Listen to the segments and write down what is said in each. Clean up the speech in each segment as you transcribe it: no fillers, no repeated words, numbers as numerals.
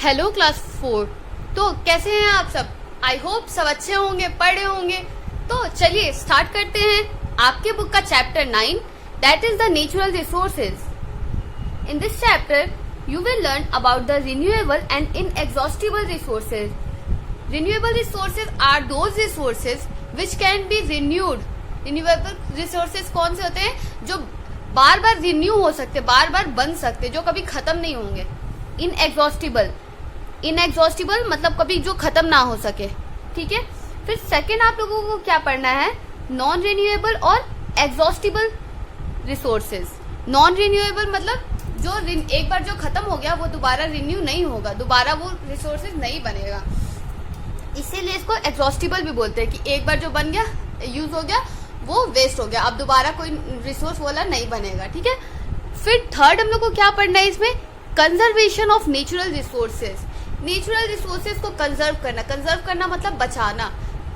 Hello class 4। तो कैसे हैं आप सब? आई होप सब अच्छे होंगे, पढ़े होंगे। तो चलिए स्टार्ट करते हैं आपके बुक का chapter 9, that is the natural resources. In this chapter you will learn about the renewable and inexhaustible resources. Renewable resources are those resources which can be renewed. Renewable resources कौन से होते हैं? जो बार बार renew हो सकते, बार बार बन सकते, जो कभी खत्म नहीं होंगे। इनएग्जॉस्टिबल, इनएग्जॉस्टिबल मतलब कभी जो खत्म ना हो सके, ठीक है। फिर सेकेंड आप लोगों को क्या पढ़ना है? नॉन रिन्यूएबल और एग्जॉस्टिबल रिसोर्सेज। नॉन रिन्यूएबल मतलब जो एक बार जो खत्म हो गया वो दोबारा रिन्यू नहीं होगा, दोबारा वो रिसोर्सेज नहीं बनेगा, इसीलिए इसको एग्जॉस्टिबल भी बोलते हैं कि एक बार जो बन गया, यूज हो गया, वो वेस्ट हो गया, अब दोबारा कोई रिसोर्स वाला नहीं बनेगा, ठीक है। फिर थर्ड हम लोग को क्या पढ़ना है इसमें? Conservation of natural resources. Natural resources को कंजर्व करना, कंजर्व करना मतलब बचाना,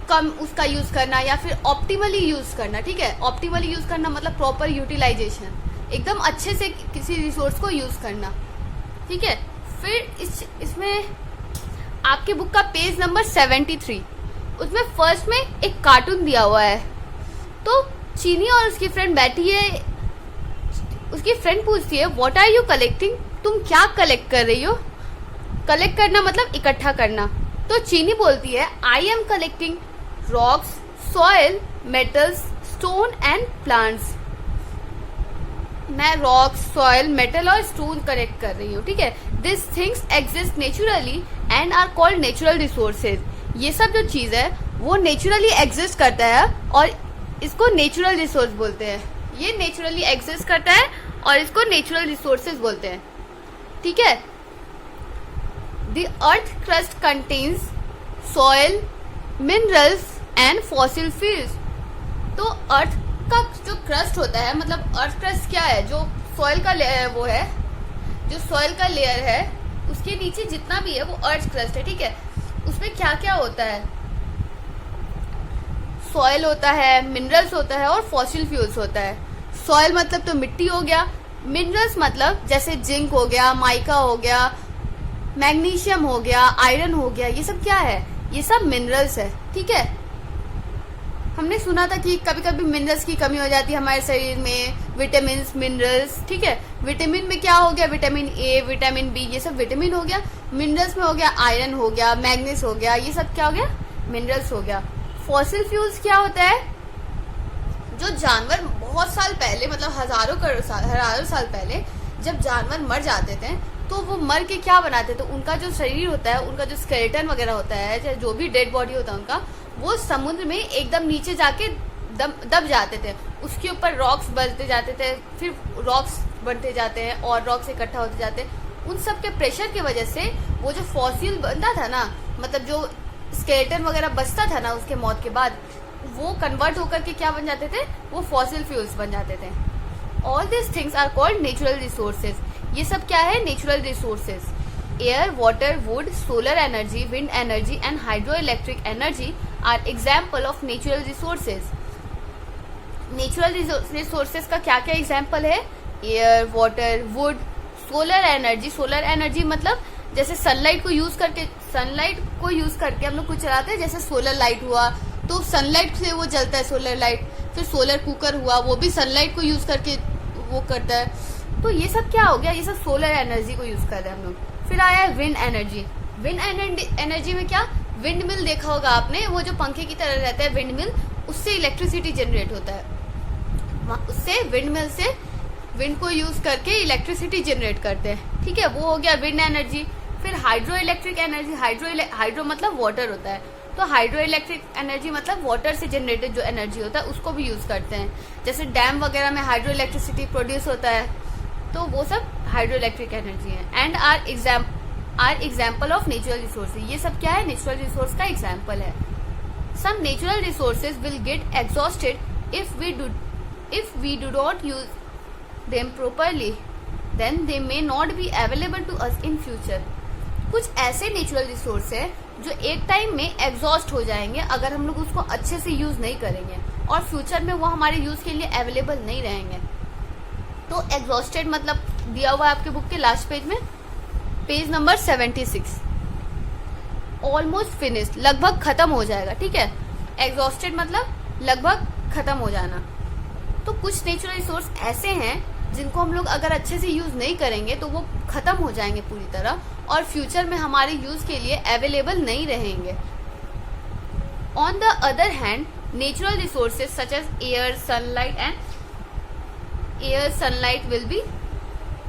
कम उसका यूज करना या फिर ऑप्टिमली यूज करना, ठीक है। ऑप्टिमली यूज करना मतलब प्रॉपर यूटिलाइजेशन, एकदम अच्छे से किसी रिसोर्स को यूज करना, ठीक है। फिर इसमें आपके बुक का पेज नंबर 73, उसमें फर्स्ट में एक कार्टून दिया हुआ है। तो चीनी और उसकी फ्रेंड बैठी है, उसकी फ्रेंड पूछती है व्हाट आर यू कलेक्टिंग? तुम क्या कलेक्ट कर रही हो? कलेक्ट करना मतलब इकट्ठा करना। तो चीनी बोलती है I am collecting rocks, soil, metals, stone and plants. मैं रॉक्स, सॉइल, मेटल और स्टोन कलेक्ट कर रही हूँ, ठीक है। This things exist naturally and are called natural resources. ये सब जो चीज है वो नेचुरली एग्जिस्ट करता है और इसको नेचुरल रिसोर्स बोलते हैं। ये नेचुरली एग्जिस्ट करता है और इसको नेचुरल रिसोर्सेज बोलते हैं, ठीक है। The earth crust contains soil, minerals and fossil fuels. तो अर्थ का जो क्रस्ट होता है, मतलब अर्थ क्रस्ट क्या है? जो सॉइल का लेयर वो है, जो सॉइल का लेयर है उसके नीचे जितना भी है वो अर्थ क्रस्ट है, ठीक है। उसमें क्या क्या होता है? सॉइल होता है, मिनरल्स होता है और फॉसिल फ्यूल्स होता है। सॉइल मतलब तो मिट्टी हो गया, मिनरल्स मतलब जैसे जिंक हो गया, माइका हो गया, मैग्नीशियम हो गया, आयरन हो गया, ये सब क्या है? ये सब मिनरल्स है, ठीक है। हमने सुना था कि कभी कभी मिनरल्स की कमी हो जाती है हमारे शरीर में, विटामिन, मिनरल्स, ठीक है। विटामिन में क्या हो गया? विटामिन ए, विटामिन बी, ये सब विटामिन हो गया। मिनरल्स में हो गया आयरन हो गया, मैग्नीज हो गया, ये सब क्या हो गया? मिनरल्स हो गया। फॉसिल फ्यूल्स क्या होता है? जो जानवर बहुत साल पहले, मतलब हजारों साल पहले जब जानवर मर जाते थे तो वो मर के क्या बनाते थे? उनका जो शरीर होता है, उनका जो स्केलेटन वगैरह होता है, चाहे जो भी डेड बॉडी होता है उनका, वो समुद्र में एकदम नीचे जाके दब जाते थे। उसके ऊपर रॉक्स बनते जाते थे, फिर रॉक्स बनते जाते हैं और रॉक्स इकट्ठा होते जाते हैं। उन सब के प्रेशर की वजह से वो जो फॉसिल बनता था ना, मतलब जो स्केलेटन वगैरह बचता था ना उसके मौत के बाद, वो कन्वर्ट होकर के क्या बन जाते थे? वो फॉसिल फ्यूल्स बन जाते थे। All this things are called natural resources. ये सब क्या है? Natural resources. Air, water, wood, solar energy, wind energy and hydro electric energy are example of natural resources. Natural resources का क्या क्या एग्जाम्पल है? Air, water, wood, solar energy. Solar energy मतलब जैसे सनलाइट को यूज करके हम लोग कुछ चलाते हैं, जैसे सोलर लाइट हुआ तो सनलाइट से वो जलता है, सोलर लाइट। फिर सोलर कुकर हुआ, वो भी सनलाइट को यूज करके वो करता है। तो ये सब क्या हो गया? ये सब सोलर एनर्जी को यूज कर रहे हैं हम लोग। फिर आया है विंड एनर्जी। विंड एनर्जी में क्या? विंड मिल देखा होगा आपने, वो जो पंखे की तरह रहता है विंड मिल, उससे इलेक्ट्रिसिटी जनरेट होता है। उससे विंड मिल से विंड को यूज करके इलेक्ट्रिसिटी जनरेट करते हैं, ठीक है। वो हो गया विंड एनर्जी। फिर हाइड्रो इलेक्ट्रिक एनर्जी। हाइड्रो मतलब वाटर होता है, तो हाइड्रो इलेक्ट्रिक एनर्जी मतलब वाटर से जनरेटेड जो एनर्जी होता है उसको भी यूज करते हैं। जैसे डैम वगैरह में हाइड्रो इलेक्ट्रिसिटी प्रोड्यूस होता है, तो वो सब हाइड्रो इलेक्ट्रिक एनर्जी है। And are example of natural resources. ये सब क्या है? नेचुरल रिसोर्स का एग्जाम्पल है। Some natural resources will get exhausted if we do not use them properly, then they may not be available to us in future. कुछ ऐसे natural resource है जो एक टाइम में एग्जॉस्ट हो जाएंगे अगर हम लोग उसको अच्छे से यूज नहीं करेंगे, और फ्यूचर में वो हमारे यूज के लिए अवेलेबल नहीं रहेंगे। तो एग्जॉस्टेड मतलब दिया हुआ है आपके बुक के लास्ट पेज में, पेज नंबर 76। ऑलमोस्ट फिनिश्ड, लगभग खत्म हो जाएगा, ठीक है। एग्जॉस्टेड मतलब लगभग खत्म हो जाना। तो कुछ नेचुरल रिसोर्स ऐसे हैं जिनको हम लोग अगर अच्छे से यूज नहीं करेंगे तो वो खत्म हो जाएंगे पूरी तरह और फ्यूचर में हमारे यूज के लिए अवेलेबल नहीं रहेंगे। On the other hand, natural resources such as air, sunlight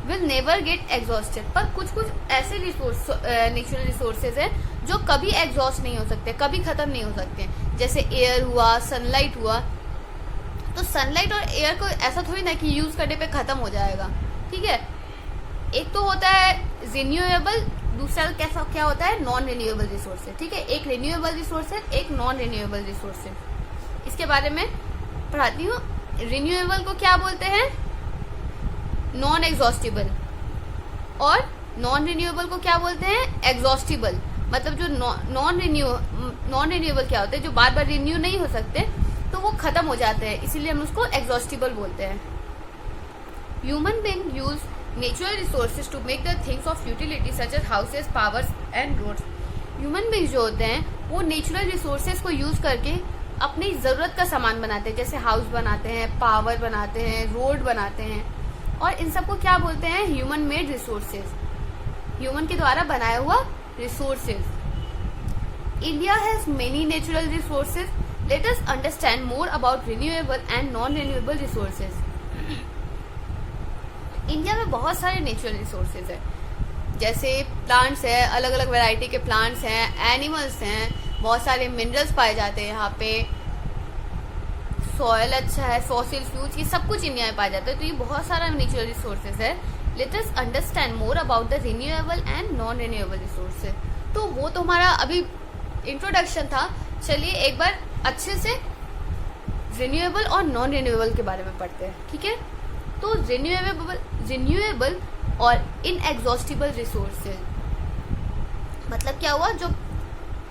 will never get exhausted. पर कुछ ऐसे नेचुरल रिसोर्सेज हैं जो कभी एग्जॉस्ट नहीं हो सकते, कभी खत्म नहीं हो सकते, जैसे एयर हुआ, सनलाइट हुआ। तो सनलाइट और एयर को ऐसा थोड़ी ना कि यूज करने पे खत्म हो जाएगा, ठीक है। एक तो होता है रिन्यूएबल, दूसरा क्या होता है नॉन रिन्यूएबल रिसोर्स है, ठीक है। एक रिन्यूएबल रिसोर्स है, एक नॉन रिन्यूएबल रिसोर्स है। इसके बारे में पढ़ाती हूँ। रिन्यूएबल को क्या बोलते हैं, नॉन एग्जॉस्टिबल, और नॉन रिन्यूएबल को क्या बोलते हैं, एग्जॉस्टिबल। मतलब जो नॉन रिन्यूएबल क्या होते हैं, जो बार बार रिन्यू नहीं हो सकते, तो वो खत्म हो जाते हैं, इसीलिए हम उसको एग्जॉस्टिबल बोलते हैं। Human being use natural resources to make the things of utility such as houses, powers and roads. Human being जो होते हैं वो नेचुरल रिसोर्सेज को यूज करके अपनी जरूरत का सामान बनाते हैं, जैसे हाउस बनाते हैं, पावर बनाते हैं, रोड बनाते हैं, और इन सबको क्या बोलते हैं, ह्यूमन मेड रिसोर्सेज, ह्यूमन के द्वारा बनाया हुआ resources. India has many natural resources. Let us understand more about renewable and non renewable resources. India में बहुत सारे नेचुरल रिसोर्सेज हैं, जैसे प्लांट्स है, अलग अलग वैरायटी के प्लांट्स हैं, एनिमल्स हैं, बहुत सारे मिनरल्स पाए जाते हैं यहाँ पे, सॉयल अच्छा है, फॉसिल फ्यूल्स, ये सब कुछ इंडिया में पाया जाता है। तो ये बहुत सारा नेचुरल रिसोर्सेज है। Let us understand more about the renewable and non renewable resources. तो वो तो हमारा अभी इंट्रोडक्शन था। चलिए एक बार अच्छे से रिन्यूएबल और नॉन रिन्यूएबल के बारे में पढ़ते हैं, ठीक है। तो रिन्यूएबल और इनएग्जॉस्टिबल रिसोर्सेज मतलब क्या हुआ, जो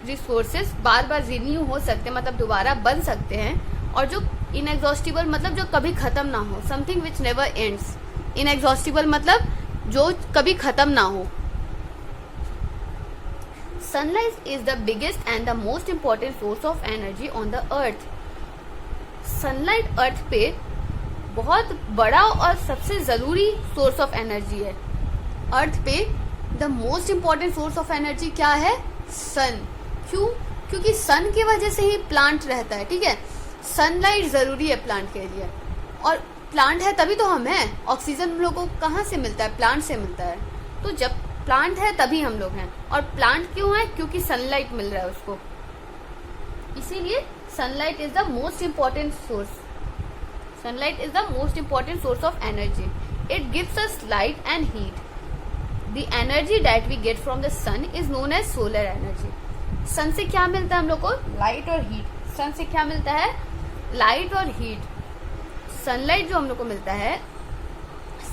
रिसोर्सेज बार बार रिन्यू हो सकते हैं, मतलब दोबारा बन सकते हैं, और जो इनएग्जॉस्टिबल मतलब जो कभी खत्म ना हो, something which never ends. Inexhaustible मतलब जो कभी खत्म ना हो। Sunlight is the biggest and the most important source of energy on the earth. Sunlight earth पे बहुत बड़ा और सबसे जरूरी सोर्स ऑफ एनर्जी है। अर्थ पे the most important source of energy क्या है, सन। क्यों, क्योंकि सन की वजह से ही प्लांट रहता है, ठीक है। सनलाइट जरूरी है प्लांट के लिए, और प्लांट है तभी तो हम हैं। ऑक्सीजन हम लोगों को कहाँ से मिलता है, प्लांट से मिलता है। तो जब प्लांट है तभी हम लोग हैं। और प्लांट क्यों है, क्योंकि सनलाइट मिल रहा है उसको, इसीलिए sunlight is the most important source. Sunlight is the most important source of energy. It gives us light and heat. The energy that we get from the sun is known as solar energy. सन से क्या मिलता है हम लोग को, light और heat. सन से क्या मिलता है, लाइट और हीट। सनलाइट जो हम लोग को मिलता है,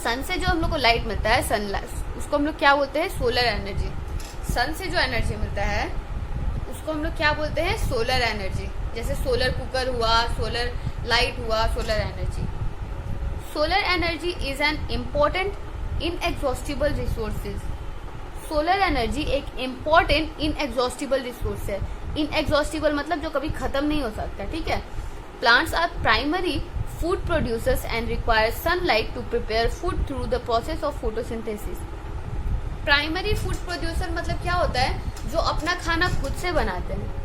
सन से जो हम लोग को लाइट मिलता है, सनलाइट, उसको हम लोग क्या बोलते हैं, सोलर एनर्जी। सन से जो एनर्जी मिलता है उसको हम लोग क्या बोलते हैं, सोलर एनर्जी। जैसे सोलर कुकर हुआ, सोलर लाइट हुआ, solar energy. Solar energy is an important inexhaustible resources. Solar energy एक इम्पोर्टेंट इनएग्जॉस्टिबल रिसोर्स है। इनएग्जॉस्टिबल मतलब जो कभी खत्म नहीं हो सकता, ठीक है। Plants are primary food producers and require sunlight to prepare food through the process of photosynthesis. Primary food producer मतलब क्या होता है, जो अपना खाना खुद से बनाते हैं।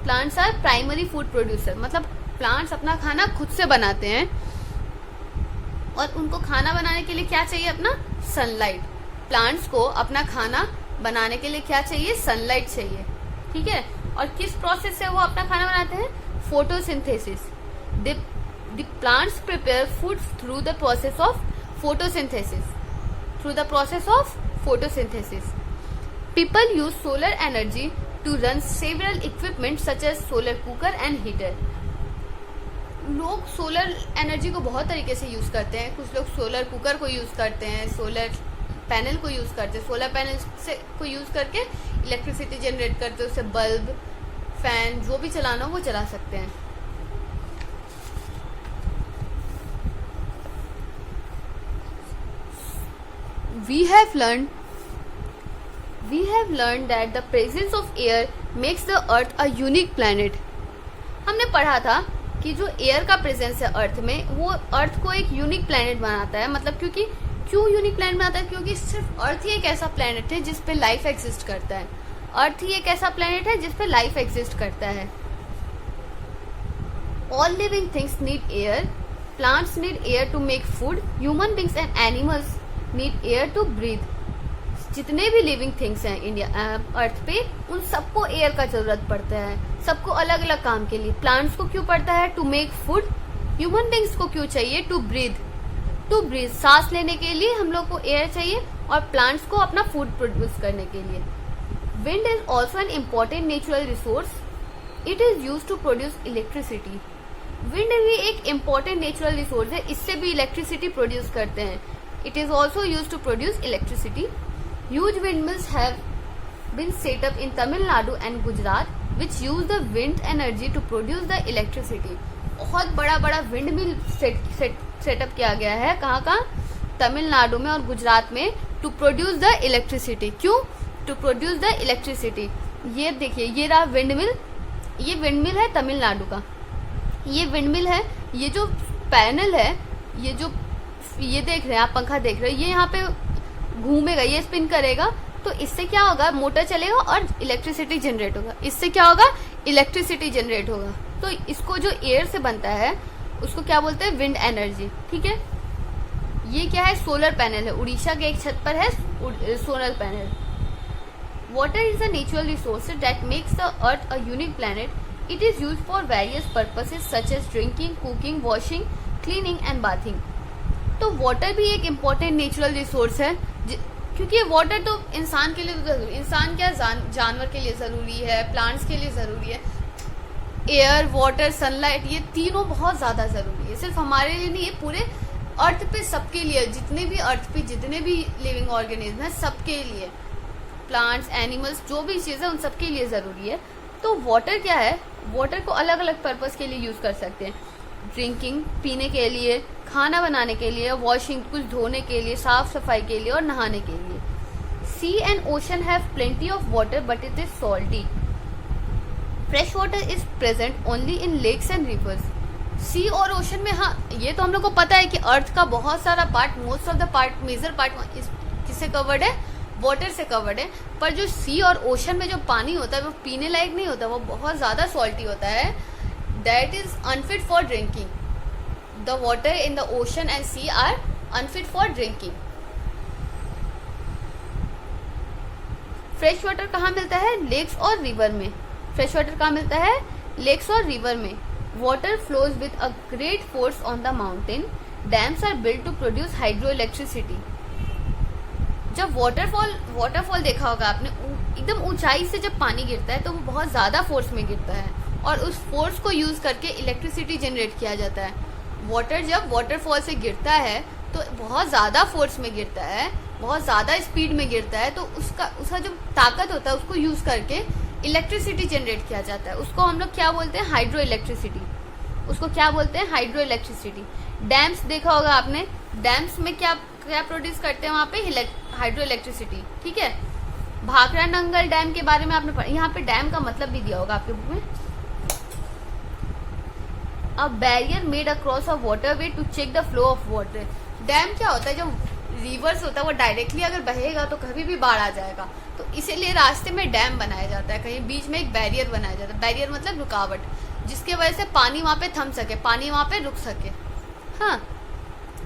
Plants are primary food producer मतलब प्लांट्स अपना खाना खुद से बनाते हैं, और उनको खाना बनाने के लिए क्या चाहिए, अपना सनलाइट। प्लांट्स को अपना खाना बनाने के लिए क्या चाहिए, सनलाइट चाहिए, ठीक है। और किस प्रोसेस से वो अपना खाना बनाते हैं, photosynthesis. The plants prepare food through the process of photosynthesis. Through the process of photosynthesis, people use solar energy to run several equipment such as solar cooker and heater. लोग सोलर एनर्जी को बहुत तरीके से use करते हैं। कुछ लोग solar cooker को यूज करते हैं, सोलर पैनल को यूज करते हैं, सोलर पैनल से को यूज करके इलेक्ट्रिसिटी जनरेट करते हैं, उससे बल्ब, फैन, जो भी चलाना हो वो चला सकते हैं। We have learned we have learn that the presence of air makes the earth a unique planet. हमने पढ़ा था कि जो एयर का प्रेजेंस है अर्थ में, वो अर्थ को एक यूनिक प्लैनेट बनाता है। मतलब क्यों यूनिक प्लैनेट बनाता है? क्योंकि सिर्फ अर्थ ही एक ऐसा प्लैनेट है जिस पे लाइफ एग्जिस्ट करता है। अर्थ ही एक ऐसा प्लैनेट है जिस पे लाइफ एग्जिस्ट करता है। All living things need air. Plants need air to make food. Human beings and animals need air to breathe. जितने भी लिविंग थिंग्स हैं इंडिया अर्थ पे, उन सबको एयर का जरूरत पड़ता है, सबको अलग अलग काम के लिए। प्लांट्स को क्यों पड़ता है? To make food. Human beings को क्यों चाहिए? टू ब्रीथ सांस लेने के लिए हम लोग को एयर चाहिए, और प्लांट्स को अपना फूड प्रोड्यूस करने के लिए। Wind is also an important natural resource. It is use to produce electricity. विंड भी एक इम्पॉर्टेंट नेचुरल रिसोर्स है, इससे भी इलेक्ट्रिसिटी प्रोड्यूस करते हैं। It is also use to produce electricity. Huge windmills have been set up in Tamil Nadu and Gujarat, which use the wind energy to produce the electricity. बहुत बड़ा बड़ा wind mill setup किया गया है। कहाँ? तमिलनाडु में और गुजरात में, टू प्रोड्यूस द इलेक्ट्रिसिटी। क्यों? To produce the electricity. ये देखिए, ये रहा विंड मिल। ये विंड मिल है तमिलनाडु का। ये विंड मिल है। ये जो पैनल है, ये देख रहे हैं आप, पंखा देख रहे हैं, ये यहाँ पे घूमेगा, ये स्पिन करेगा, तो इससे क्या होगा? मोटर चलेगा और इलेक्ट्रिसिटी जनरेट होगा। इससे क्या होगा? इलेक्ट्रिसिटी जनरेट होगा। तो इसको जो एयर से बनता है उसको क्या बोलते हैं? Wind energy. ठीक है। ये क्या है? सोलर पैनल है। उड़ीसा के एक छत पर है solar panel. Water is a natural resource that makes the earth a unique planet. It is used for various purposes such as drinking, cooking, washing, cleaning and bathing. तो वाटर भी एक important natural resource है, क्योंकि water तो इंसान के लिए जरूरी, इंसान क्या जानवर के लिए जरूरी है, प्लांट्स के लिए जरूरी है। एयर, वाटर, सनलाइट, ये तीनों बहुत ज्यादा जरूरी है। सिर्फ हमारे लिए नहीं, ये पूरे अर्थ पे सबके लिए, जितने भी अर्थ पे जितने भी लिविंग ऑर्गेनिज्म है सबके लिए, प्लांट्स, एनिमल्स, जो भी चीज़ है उन सबके लिए ज़रूरी है। तो वाटर क्या है? वाटर को अलग अलग पर्पज़ के लिए यूज़ कर सकते हैं। ड्रिंकिंग, पीने के लिए, खाना बनाने के लिए, वॉशिंग, कुछ धोने के लिए, साफ सफाई के लिए और नहाने के लिए। Sea and ocean have plenty of water but it is salty. Fresh water is present only in lakes and rivers. Sea और ओशन में, हाँ ये तो हम लोग को पता है कि अर्थ का बहुत सारा part, most of the part, major part किससे कवर्ड है? वाटर से कवर्ड है। पर जो सी और ओशन में जो पानी होता है वो पीने लायक नहीं होता, वो बहुत ज़्यादा सॉल्टी होता है। That is unfit for drinking. The water in the ocean and sea are unfit for drinking. Fresh water कहाँ मिलता है? लेक्स और रिवर में। फ्रेश वाटर कहाँ मिलता है? लेक्स और रिवर में। Water flows with a great force on the mountain. Dams are built to produce hydro electricity. जब वाटरफॉल देखा होगा आपने, एकदम ऊंचाई से जब पानी गिरता है तो वो बहुत ज़्यादा फोर्स में गिरता है और उस फोर्स को यूज़ करके इलेक्ट्रिसिटी जनरेट किया जाता है। वाटर जब वाटरफॉल से गिरता है तो बहुत ज़्यादा फोर्स में गिरता है, बहुत ज़्यादा स्पीड में गिरता है, तो उसका जो ताकत होता है उसको यूज़ करके इलेक्ट्रिसिटी जनरेट किया जाता है। उसको हम लोग क्या बोलते हैं? Hydro electricity. उसको क्या बोलते हैं? Hydro electricity. डैम्स देखा होगा आपने, डैम्स में क्या प्रोड्यूस करते हैं वहाँ पे? Hydro electricity. ठीक है। भाखड़ा नंगल डैम के बारे में आपने पढ़ा, यहाँ पे डैम का मतलब भी दिया होगा आपके बुक में। A barrier made across a waterway to check the flow of water. Dam क्या होता है? जो रिवर्स होता है वो डायरेक्टली अगर बहेगा तो कभी भी बाढ़ आ जाएगा, तो इसीलिए रास्ते में डैम बनाया जाता है, कहीं बीच में एक बैरियर बनाया जाता है। बैरियर मतलब रुकावट, जिसके वजह से पानी वहाँ पे थम सके, पानी वहाँ पे रुक सके। हाँ,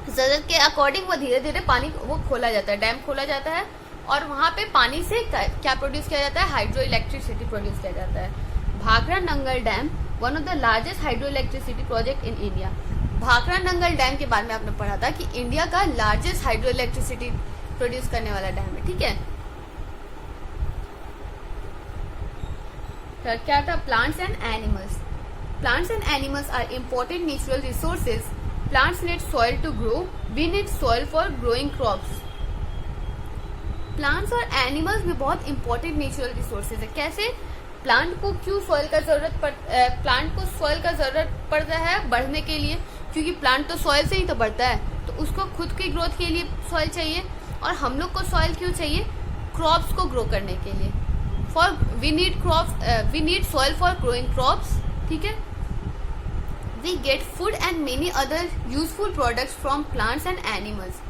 जरूरत के अकॉर्डिंग वो धीरे धीरे पानी वो खोला जाता है, डैम खोला जाता है और वहाँ पे पानी से क्या प्रोड्यूस किया जाता है? हाइड्रो इलेक्ट्रिसिटी प्रोड्यूस किया जाता है। Bhakra Nangal dam one of the largest hydro electricity project in India. Bhakra Nangal dam के बारे में आपने पढ़ा था कि इंडिया का लार्जेस्ट हाइड्रो इलेक्ट्रिसिटी प्रोड्यूस करने वाला डैम है। ठीक है। क्या था? Plants and animals. Plants and animals are important natural resources. Plants need soil to grow. We need soil for growing crops. Plants और animals भी बहुत important natural resources है। कैसे? प्लांट को क्यों सॉइल का प्लांट को सॉइल का जरूरत पड़ता है बढ़ने के लिए? क्योंकि प्लांट तो सॉइल से ही तो बढ़ता है, तो उसको खुद की ग्रोथ के लिए सॉइल चाहिए। और हम लोग को सॉइल क्यों चाहिए? क्रॉप्स को ग्रो करने के लिए। We need soil for growing crops, ठीक है। We get food and many other useful products from plants and animals.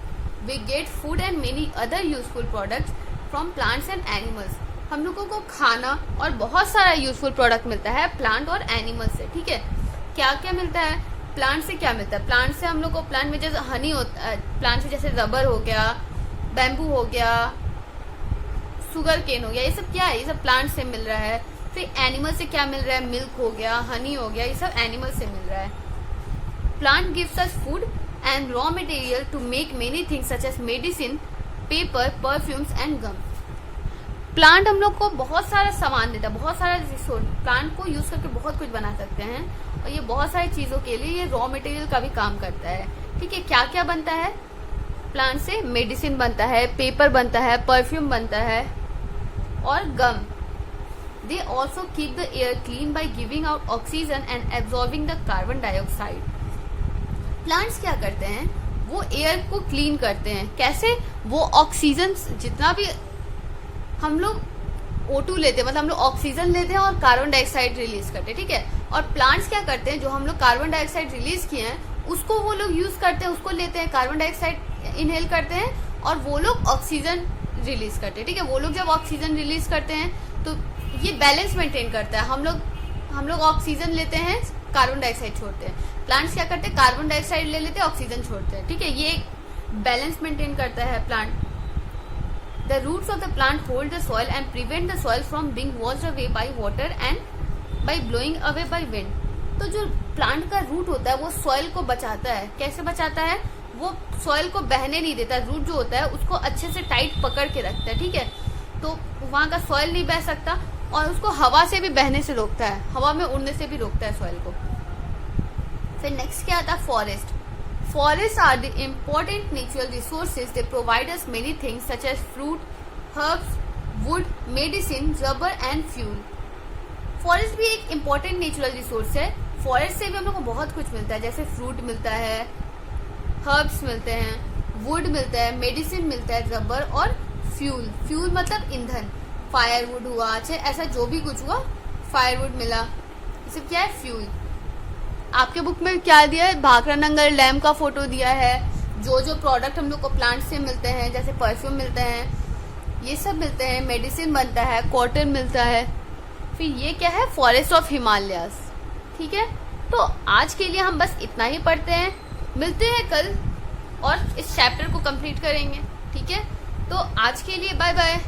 We get food and many other useful products from plants and animals. हम लोगों को खाना और बहुत सारा यूजफुल प्रोडक्ट मिलता है प्लांट और एनिमल से, ठीक है। क्या क्या मिलता है प्लांट से? क्या मिलता है प्लांट से? हम लोग को प्लांट में जैसे हनी होता है, प्लांट से जैसे रबर हो गया, बैम्बू हो गया, शुगर केन हो गया, ये सब क्या है? ये सब प्लांट से मिल रहा है। फिर एनिमल से क्या मिल रहा है? मिल्क हो गया, हनी हो गया, ये सब एनिमल से मिल रहा है। Plant gives us food and raw material to make many things such as medicine, paper, perfumes and gum. Plant हम लोग को बहुत सारा सामान देता है, बहुत सारा रिसोर्स, प्लांट को यूज करके बहुत कुछ बना सकते हैं और ये बहुत सारी चीजों के लिए ये रॉ मटेरियल का भी काम करता है, ठीक है। क्या क्या बनता है प्लांट से? मेडिसिन बनता है, पेपर बनता है, परफ्यूम बनता है और gum. They also keep the air clean by giving out oxygen and absorbing the carbon dioxide. Plants क्या करते हैं? वो एयर को क्लीन करते हैं। कैसे? वो ऑक्सीजन, जितना भी हम लोग O2 लेते हैं, मतलब हम लोग ऑक्सीजन लेते हैं और कार्बन डाइऑक्साइड रिलीज करते हैं, ठीक है। और प्लांट्स क्या करते हैं? जो हम लोग कार्बन डाइऑक्साइड रिलीज किए हैं उसको वो लोग यूज करते हैं, उसको लेते हैं, कार्बन डाइऑक्साइड इनहेल करते हैं और वो लोग ऑक्सीजन रिलीज करते हैं, ठीक है। वो लोग जब ऑक्सीजन रिलीज करते हैं तो ये बैलेंस मेंटेन करता है। हम लोग ऑक्सीजन लेते हैं, कार्बन डाइऑक्साइड छोड़ते हैं। प्लांट्स क्या करते हैं? कार्बन डाइऑक्साइड ले लेते हैं, ऑक्सीजन छोड़ते हैं, ठीक है। ये बैलेंस मेंटेन करता है plant. The roots of the plant hold the soil and prevent the soil from being washed away by water and by blowing away by wind. तो जो प्लांट का रूट होता है वो सॉइल को बचाता है। कैसे बचाता है? वो सॉइल को बहने नहीं देता। रूट जो होता है उसको अच्छे से टाइट पकड़ के रखता है, ठीक है। तो वहाँ का सॉइल नहीं बह सकता और उसको हवा से भी बहने से रोकता है, हवा में उड़ने से भी रोकता है सॉइल को। फिर नेक्स्ट क्या आता है? Forest. Forests are the important natural resources. They provide us many things such as fruit, herbs, wood, medicine, rubber and fuel. Forest भी एक important natural resource है। Forest से भी हम लोग को बहुत कुछ मिलता है, जैसे fruit मिलता है, herbs मिलते हैं, wood मिलता है, medicine मिलता है, rubber और fuel. Fuel मतलब ईंधन, firewood हुआ, अच्छा ऐसा जो भी कुछ हुआ, firewood मिला, ये सब क्या है? fuel. आपके बुक में क्या दिया है? भाखड़ा नंगर डैम का फोटो दिया है। जो जो प्रोडक्ट हम लोग को प्लांट से मिलते हैं, जैसे परफ्यूम मिलते हैं, ये सब मिलते हैं, मेडिसिन बनता है, कॉटन मिलता है। फिर ये क्या है? फॉरेस्ट ऑफ हिमालयास, ठीक है। तो आज के लिए हम बस इतना ही पढ़ते हैं, मिलते हैं कल और इस चैप्टर को कंप्लीट करेंगे, ठीक है। तो आज के लिए बाय बाय।